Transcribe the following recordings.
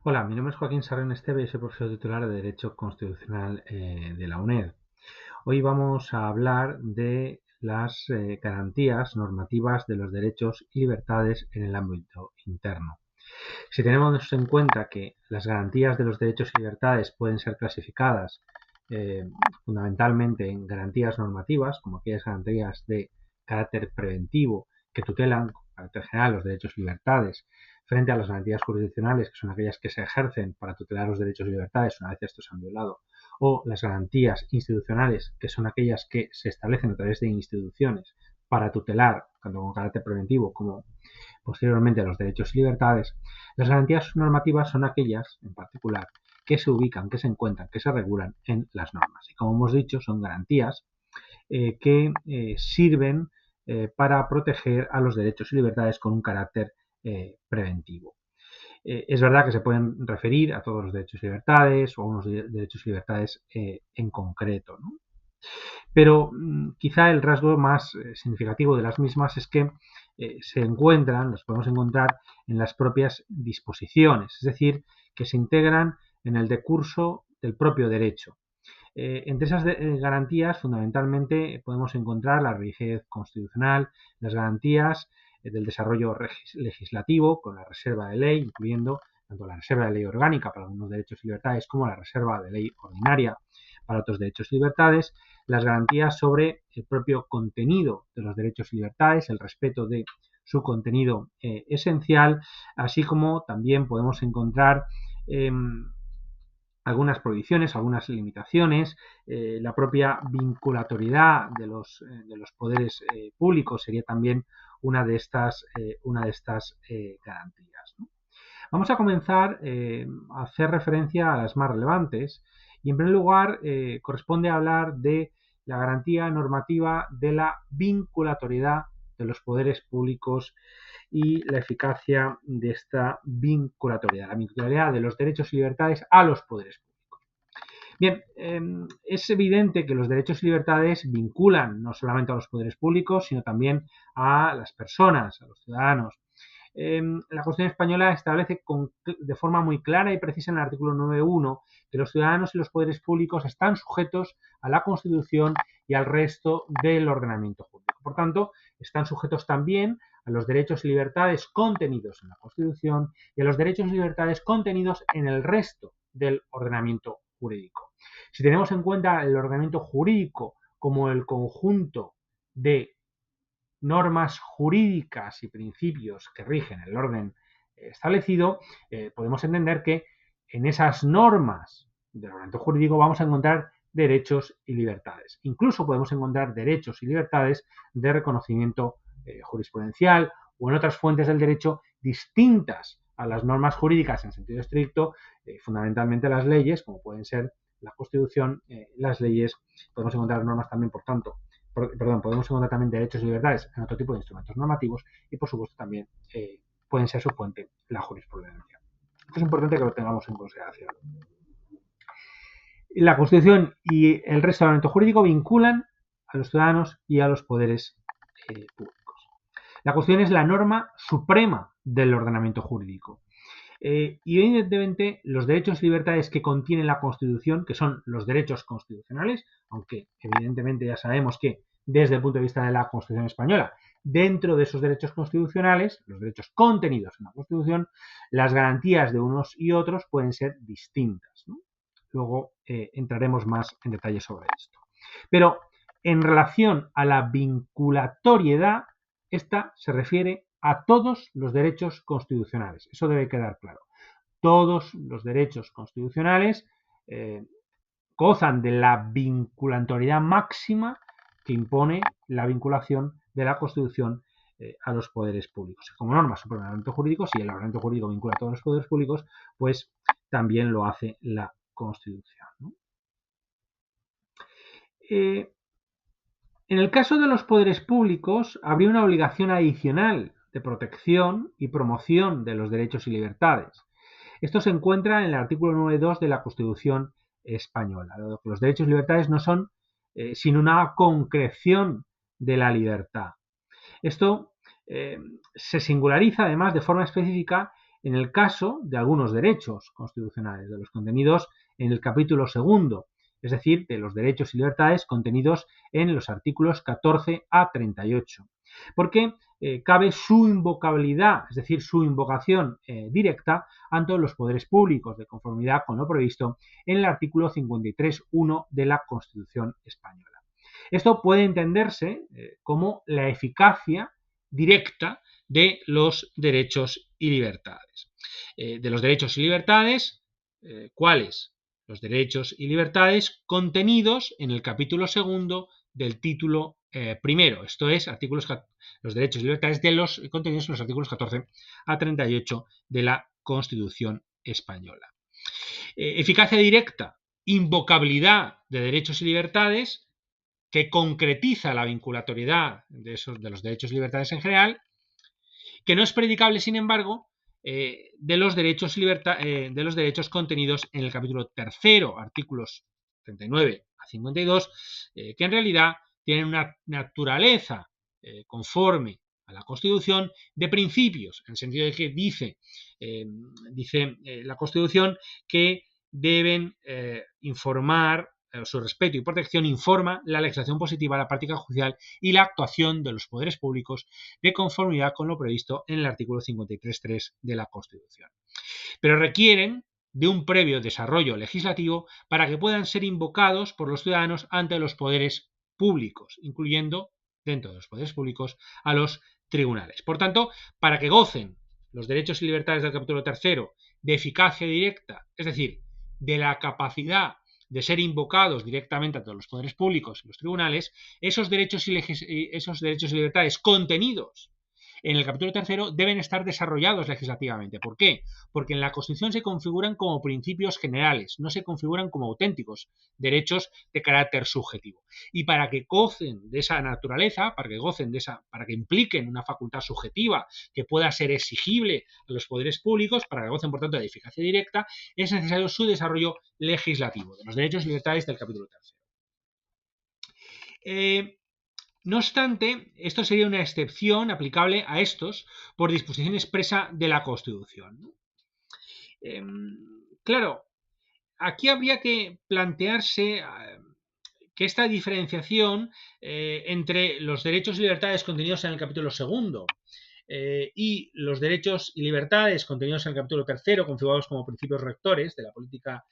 Hola, mi nombre es Joaquín Sarren Esteve y soy profesor titular de Derecho Constitucional de la UNED. Hoy vamos a hablar de las garantías normativas de los derechos y libertades en el ámbito interno. Si tenemos en cuenta que las garantías de los derechos y libertades pueden ser clasificadas fundamentalmente en garantías normativas, como aquellas garantías de carácter preventivo que tutelan, con carácter general, los derechos y libertades, frente a las garantías jurisdiccionales, que son aquellas que se ejercen para tutelar los derechos y libertades una vez estos se han violado, o las garantías institucionales, que son aquellas que se establecen a través de instituciones para tutelar, tanto con carácter preventivo como posteriormente los derechos y libertades. Las garantías normativas son aquellas, en particular, que se ubican, que se encuentran, que se regulan en las normas. Y como hemos dicho, son garantías que sirven para proteger a los derechos y libertades con un carácter preventivo. Es verdad que se pueden referir a todos los derechos y libertades o a unos derechos y libertades en concreto, ¿no? Pero quizá el rasgo más significativo de las mismas es que se encuentran, las podemos encontrar en las propias disposiciones, es decir, que se integran en el decurso del propio derecho. Entre esas garantías, fundamentalmente, podemos encontrar la rigidez constitucional, las garantías del desarrollo legislativo, con la reserva de ley, incluyendo tanto la reserva de ley orgánica para algunos derechos y libertades como la reserva de ley ordinaria para otros derechos y libertades, las garantías sobre el propio contenido de los derechos y libertades, el respeto de su contenido esencial, así como también podemos encontrar algunas prohibiciones, algunas limitaciones, la propia vinculatoriedad de los poderes públicos sería también una de estas garantías, ¿no? Vamos a comenzar a hacer referencia a las más relevantes y en primer lugar corresponde hablar de la garantía normativa de la vinculatoriedad de los poderes públicos y la eficacia de esta vinculatoriedad, la vinculatoriedad de los derechos y libertades a los poderes públicos. Bien, es evidente que los derechos y libertades vinculan no solamente a los poderes públicos, sino también a las personas, a los ciudadanos. La Constitución española establece de forma muy clara y precisa en el artículo 9.1 que los ciudadanos y los poderes públicos están sujetos a la Constitución y al resto del ordenamiento jurídico. Por tanto, están sujetos también a los derechos y libertades contenidos en la Constitución y a los derechos y libertades contenidos en el resto del ordenamiento jurídico. Si tenemos en cuenta el ordenamiento jurídico como el conjunto de normas jurídicas y principios que rigen el orden establecido, podemos entender que en esas normas del ordenamiento jurídico vamos a encontrar derechos y libertades. Incluso podemos encontrar derechos y libertades de reconocimiento jurisprudencial o en otras fuentes del derecho distintas a las normas jurídicas en sentido estricto, fundamentalmente las leyes, como pueden ser la Constitución, las leyes. Podemos encontrar normas también, por tanto, podemos encontrar también derechos y libertades en otro tipo de instrumentos normativos y, por supuesto, también pueden ser su fuente la jurisprudencia. Esto es importante que lo tengamos en consideración. La Constitución y el resto del ordenamiento jurídico vinculan a los ciudadanos y a los poderes públicos. La Constitución es la norma suprema del ordenamiento jurídico. Y evidentemente los derechos y libertades que contiene la Constitución, que son los derechos constitucionales, aunque evidentemente ya sabemos que desde el punto de vista de la Constitución española, dentro de esos derechos constitucionales, los derechos contenidos en la Constitución, las garantías de unos y otros pueden ser distintas, ¿no? Luego entraremos más en detalle sobre esto. Pero en relación a la vinculatoriedad, esta se refiere a todos los derechos constitucionales. Eso debe quedar claro. Todos los derechos constitucionales gozan de la vinculatoriedad máxima que impone la vinculación de la Constitución a los poderes públicos. Como norma suprema del ordenamiento jurídico, si el ordenamiento jurídico vincula a todos los poderes públicos, pues también lo hace la Constitución, ¿no? En el caso de los poderes públicos, habría una obligación adicional de protección y promoción de los derechos y libertades. Esto se encuentra en el artículo 9.2 de la Constitución española. Los derechos y libertades no son sino una concreción de la libertad. Esto se singulariza además de forma específica en el caso de algunos derechos constitucionales, de los contenidos en el capítulo segundo, es decir, de los derechos y libertades contenidos en los artículos 14 a 38, porque cabe su invocabilidad, es decir, su invocación directa ante los poderes públicos, de conformidad con lo previsto en el artículo 53.1 de la Constitución española. Esto puede entenderse como la eficacia directa de los derechos y libertades. De los derechos y libertades, ¿cuáles? Los derechos y libertades contenidos en el capítulo segundo del título primero. Esto es, los derechos y libertades de los contenidos en los artículos 14 a 38 de la Constitución española. Eficacia directa, invocabilidad de derechos y libertades que concretiza la vinculatoriedad de los derechos y libertades en general, que no es predicable, sin embargo, de los derechos contenidos en el capítulo tercero, artículos 39 a 52, que en realidad tienen una naturaleza conforme a la Constitución de principios, en el sentido de que dice la Constitución que deben informar su respeto y protección, informa la legislación positiva, la práctica judicial y la actuación de los poderes públicos de conformidad con lo previsto en el artículo 53.3 de la Constitución. Pero requieren de un previo desarrollo legislativo para que puedan ser invocados por los ciudadanos ante los poderes públicos, incluyendo dentro de los poderes públicos a los tribunales. Por tanto, para que gocen los derechos y libertades del capítulo tercero de eficacia directa, es decir, de la capacidad de ser invocados directamente ante los poderes públicos y los tribunales, esos derechos y libertades contenidos en el capítulo tercero deben estar desarrollados legislativamente. ¿Por qué? Porque en la Constitución se configuran como principios generales, no se configuran como auténticos derechos de carácter subjetivo. Y para que gocen de esa naturaleza, para que impliquen una facultad subjetiva que pueda ser exigible a los poderes públicos, para que gocen, por tanto, de eficacia directa, es necesario su desarrollo legislativo de los derechos y libertades del capítulo tercero. No obstante, esto sería una excepción aplicable a estos por disposición expresa de la Constitución. Claro, aquí habría que plantearse que esta diferenciación entre los derechos y libertades contenidos en el capítulo segundo y los derechos y libertades contenidos en el capítulo tercero, configurados como principios rectores de la política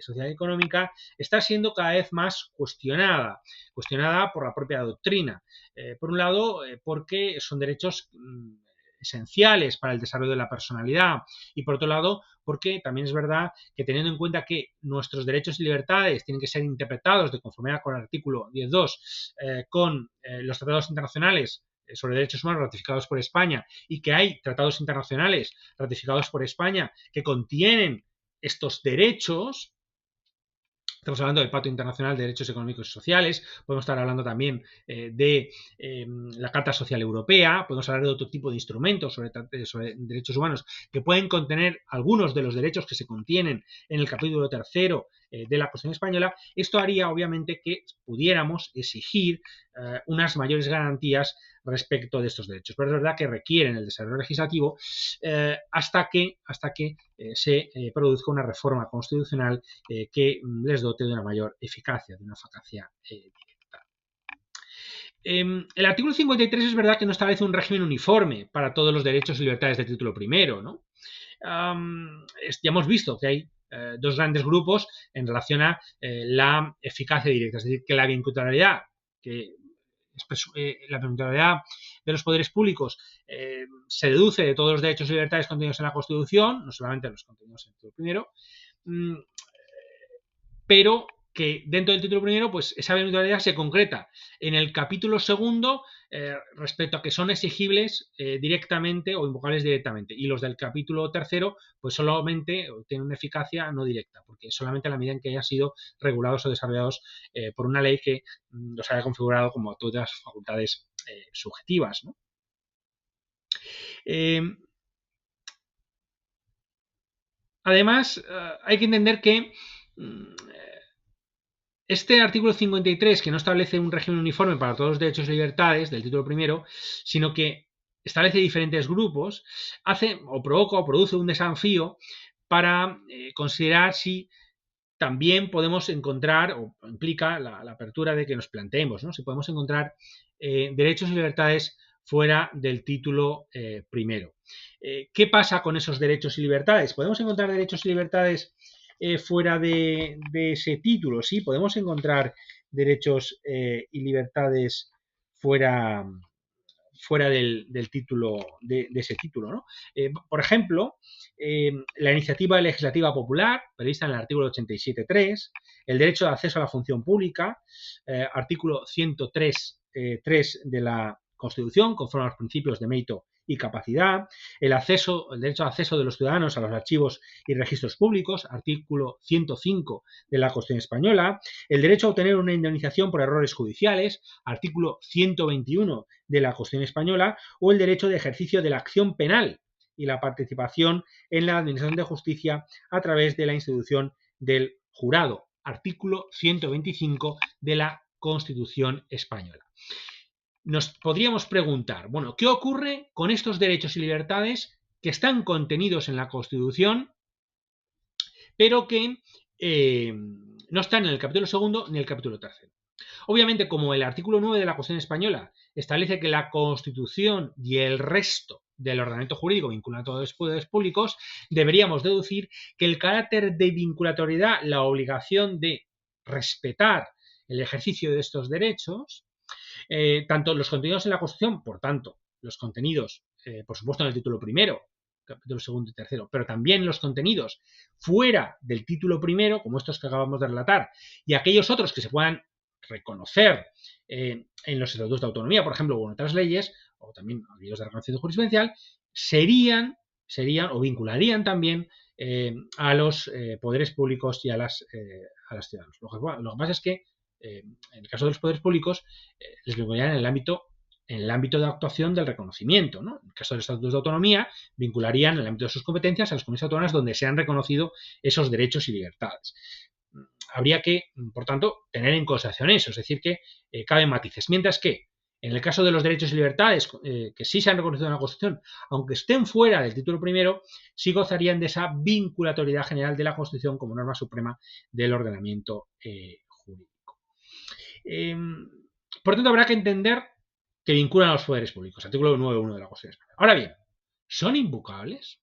social y económica, está siendo cada vez más cuestionada por la propia doctrina. Por un lado, porque son derechos esenciales para el desarrollo de la personalidad, y por otro lado porque también es verdad que, teniendo en cuenta que nuestros derechos y libertades tienen que ser interpretados de conformidad con el artículo 10.2 con los tratados internacionales sobre derechos humanos ratificados por España, y que hay tratados internacionales ratificados por España que contienen estos derechos. Estamos hablando del Pacto Internacional de Derechos Económicos y Sociales, podemos estar hablando también de la Carta Social Europea, podemos hablar de otro tipo de instrumentos sobre derechos humanos que pueden contener algunos de los derechos que se contienen en el capítulo tercero de la Constitución española. Esto haría, obviamente, que pudiéramos exigir unas mayores garantías respecto de estos derechos. Pero es verdad que requieren el desarrollo legislativo hasta que se produzca una reforma constitucional que les dote de una mayor eficacia, de una eficacia directa. El artículo 53 es verdad que no establece un régimen uniforme para todos los derechos y libertades del título primero, ¿no? Ya hemos visto que hay dos grandes grupos en relación a la eficacia directa, es decir, que la vinculatoriedad de los poderes públicos se deduce de todos los derechos y libertades contenidos en la Constitución, no solamente los contenidos en el título primero, pero que dentro del título primero, pues esa vinculatoriedad se concreta en el capítulo segundo respecto a que son exigibles directamente o invocables directamente, y los del capítulo tercero pues solamente tienen una eficacia no directa, porque solamente a la medida en que hayan sido regulados o desarrollados por una ley que los haya configurado como todas las facultades subjetivas, ¿no? Además, hay que entender que Este artículo 53, que no establece un régimen uniforme para todos los derechos y libertades del título primero, sino que establece diferentes grupos, hace o provoca o produce un desafío para considerar si también podemos encontrar, o implica la apertura de que nos planteemos, ¿no?, si podemos encontrar derechos y libertades fuera del título primero. ¿Qué pasa con esos derechos y libertades? ¿Podemos encontrar derechos y libertades fuera de ese título? Sí, podemos encontrar derechos y libertades fuera del título, de ese título, ¿no? Por ejemplo, la iniciativa legislativa popular, prevista en el artículo 87.3, el derecho de acceso a la función pública, artículo 103.3 de la Constitución, conforme a los principios de mérito y capacidad, el derecho de acceso de los ciudadanos a los archivos y registros públicos, artículo 105 de la Constitución española, el derecho a obtener una indemnización por errores judiciales, artículo 121 de la Constitución española, o el derecho de ejercicio de la acción penal y la participación en la administración de justicia a través de la institución del jurado, artículo 125 de la Constitución española. Nos podríamos preguntar, bueno, ¿qué ocurre con estos derechos y libertades que están contenidos en la Constitución, pero que no están en el capítulo segundo ni el capítulo tercero? Obviamente, como el artículo 9 de la Constitución española establece que la Constitución y el resto del ordenamiento jurídico vincula a todos los poderes públicos, deberíamos deducir que el carácter de vinculatoriedad, la obligación de respetar el ejercicio de estos derechos, tanto los contenidos en la Constitución, por tanto, los contenidos, por supuesto, en el título primero, capítulo segundo y tercero, pero también los contenidos fuera del título primero, como estos que acabamos de relatar, y aquellos otros que se puedan reconocer en los estatutos de autonomía, por ejemplo, o en otras leyes, o también aquellos de reconocimiento jurisprudencial, serían o vincularían también a los poderes públicos y a las ciudadanos. Lo que pasa es que en el caso de los poderes públicos les vincularían en el ámbito de actuación del reconocimiento, ¿no? En el caso de los estatutos de autonomía, vincularían en el ámbito de sus competencias a las comunidades autónomas donde se han reconocido esos derechos y libertades. Habría que, por tanto, tener en consideración eso, es decir, que caben matices. Mientras que, en el caso de los derechos y libertades que sí se han reconocido en la Constitución, aunque estén fuera del título primero, sí gozarían de esa vinculatoriedad general de la Constitución como norma suprema del ordenamiento jurídico. Por tanto, habrá que entender que vinculan a los poderes públicos, artículo 9.1 de la Constitución española. Ahora bien, ¿son invocables?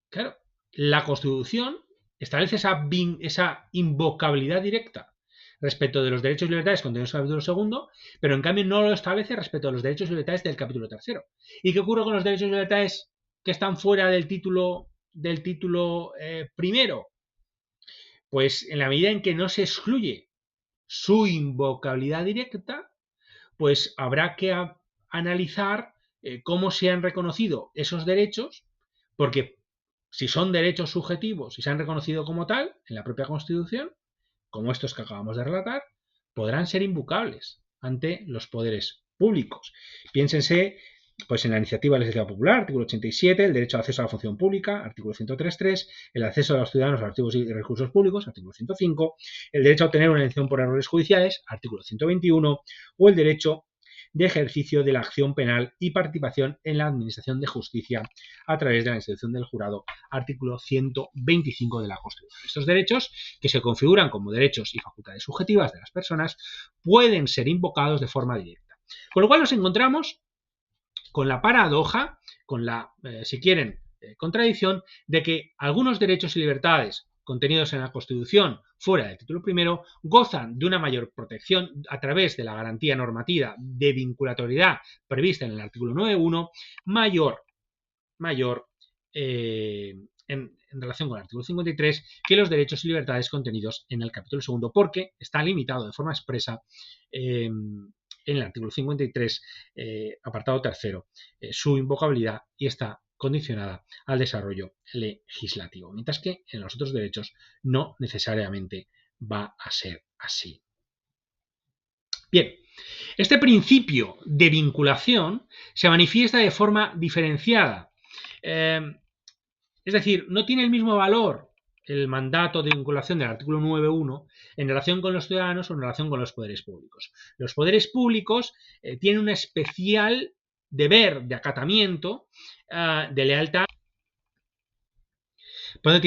Claro, la Constitución establece esa invocabilidad directa respecto de los derechos y libertades contenidos en el capítulo segundo, pero en cambio no lo establece respecto a los derechos y libertades del capítulo tercero. ¿Y qué ocurre con los derechos y libertades que están fuera del título primero? Pues en la medida en que no se excluye su invocabilidad directa, pues habrá que analizar cómo se han reconocido esos derechos, porque si son derechos subjetivos y se han reconocido como tal en la propia Constitución, como estos que acabamos de relatar, podrán ser invocables ante los poderes públicos. Piénsense pues en la iniciativa legislativa popular, artículo 87, el derecho de acceso a la función pública, artículo 103.3, el acceso de los ciudadanos a archivos y recursos públicos, artículo 105, el derecho a obtener una elección por errores judiciales, artículo 121, o el derecho de ejercicio de la acción penal y participación en la administración de justicia a través de la institución del jurado, artículo 125 de la Constitución. Estos derechos, que se configuran como derechos y facultades subjetivas de las personas, pueden ser invocados de forma directa. Con lo cual nos encontramos con la paradoja, con la, si quieren, contradicción de que algunos derechos y libertades contenidos en la Constitución fuera del título primero gozan de una mayor protección a través de la garantía normativa de vinculatoriedad prevista en el artículo 9.1 mayor en relación con el artículo 53 que los derechos y libertades contenidos en el capítulo segundo, porque está limitado de forma expresa en el artículo 53, apartado tercero, su invocabilidad, y está condicionada al desarrollo legislativo, mientras que en los otros derechos no necesariamente va a ser así. Bien, este principio de vinculación se manifiesta de forma diferenciada. Es decir, no tiene el mismo valor el mandato de vinculación del artículo 9.1 en relación con los ciudadanos o en relación con los poderes públicos. Los poderes públicos tienen un especial deber de acatamiento, de lealtad. Por eso